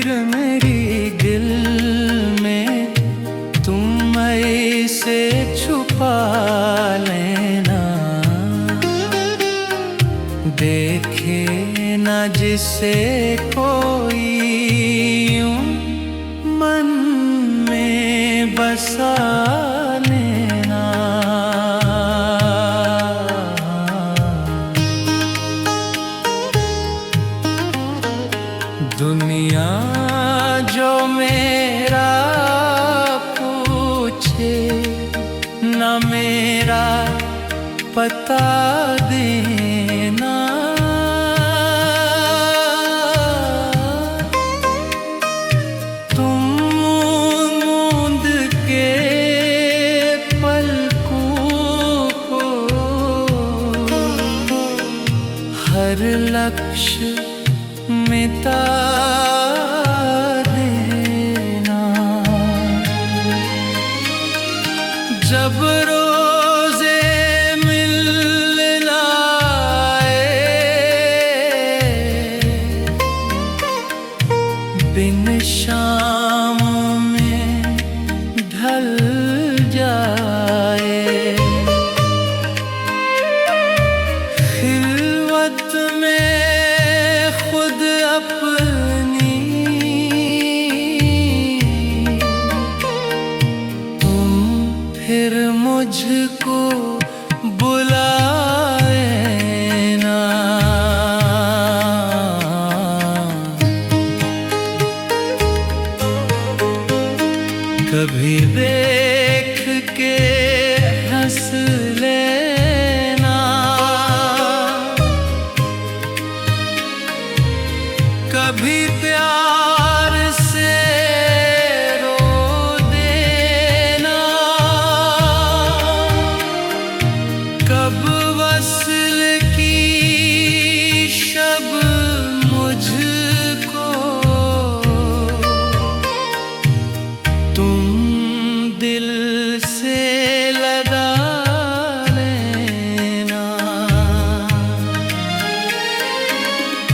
फिर मेरी दिल में तुम ऐसे छुपा लेना, देखे न जिसे कोई यूं मन में बसा लेना। दुनिया जो मेरा पूछे न मेरा पता देना, तुम मूंद के पलकों को हर लक्ष्य मिटा देना। जब रोज़े मिलना आए, बिन शाम में ढल जाए, खिलवत में खुद अपनी तुम फिर मुझको बुलाए ना। कभी देख के हंस लेना, कभी प्यार से रो देना, कब वस्ल की शब मुझको तुम दिल से लगा लेना।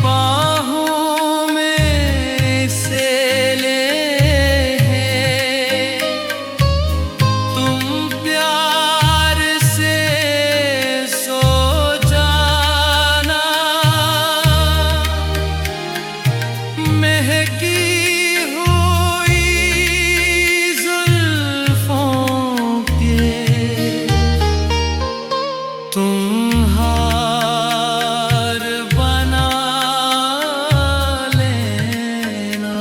बाहों में से ले तुम प्यार से सो जाना, महकी हुई जुल्फों के तुम हार बना लेना।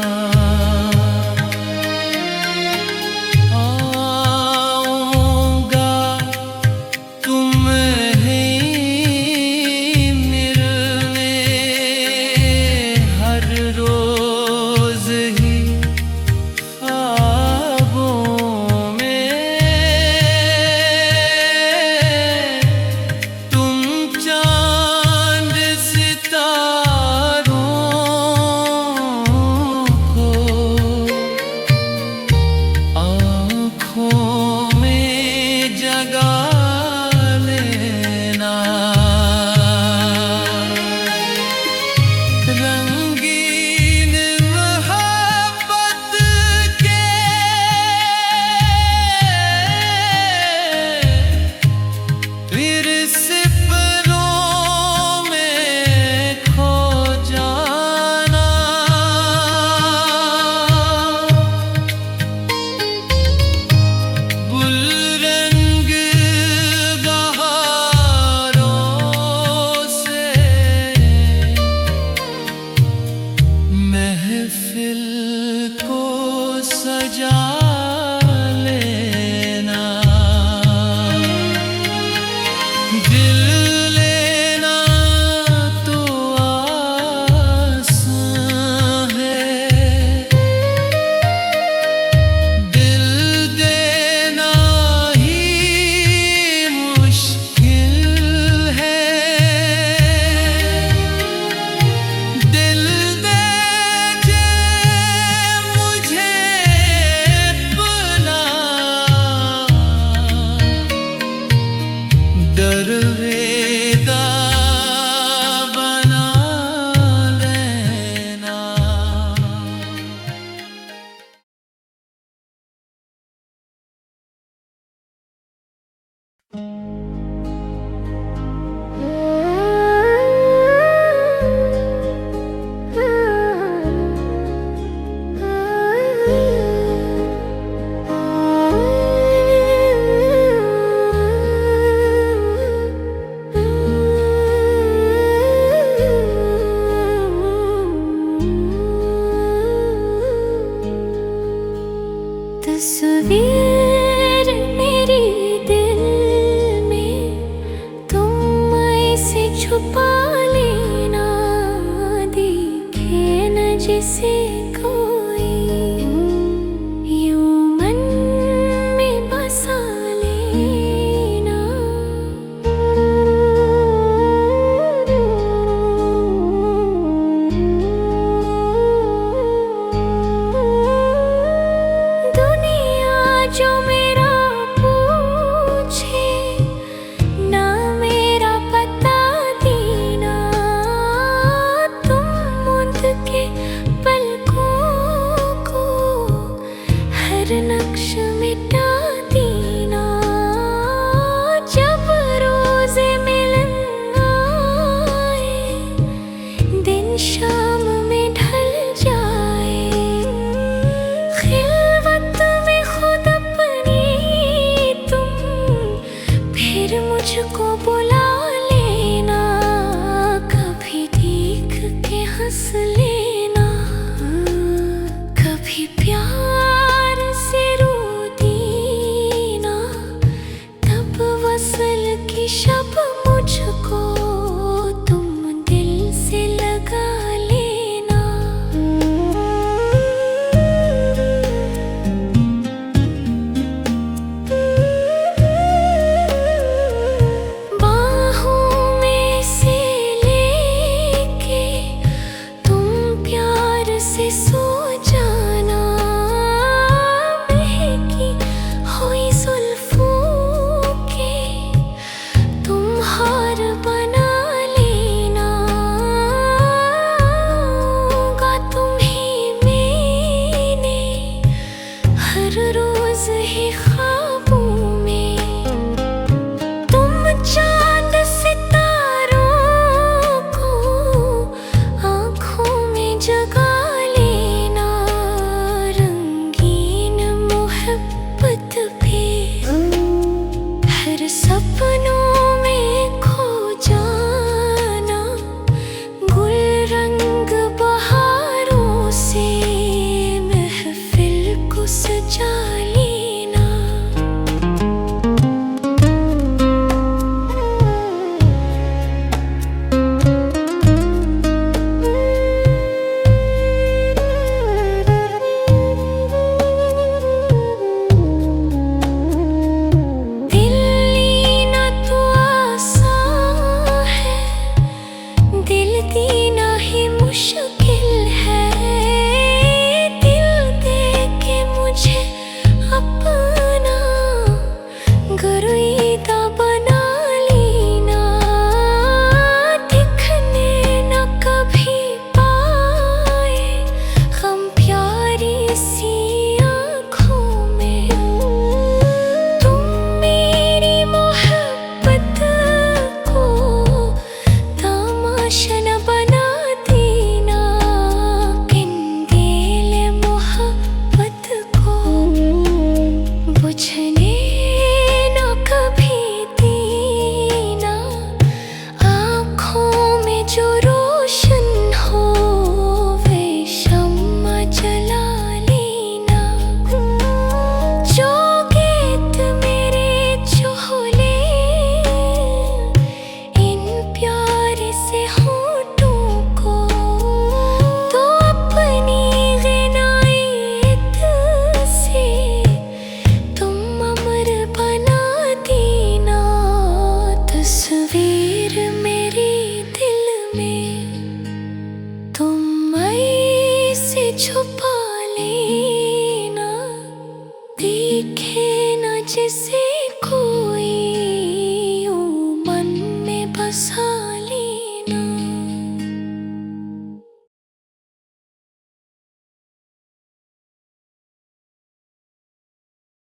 आऊंगा तुम्हें मिलने हर रोज ही ख्वाबों में, तुम चांद सितारों को आँखों में जगा लेना। रंगीन मोहब्बत के फिर सिपरों में खो जाना, गुलरंग बहारों से महफिल को सजा लेना। दिल लेना तो आसान है, दिल देना ही मुश्किल है। दिल दे जे मुझे तस्वीर मेरी दिल में तुम ऐसे छुपा लेना, दिखे न जिसे को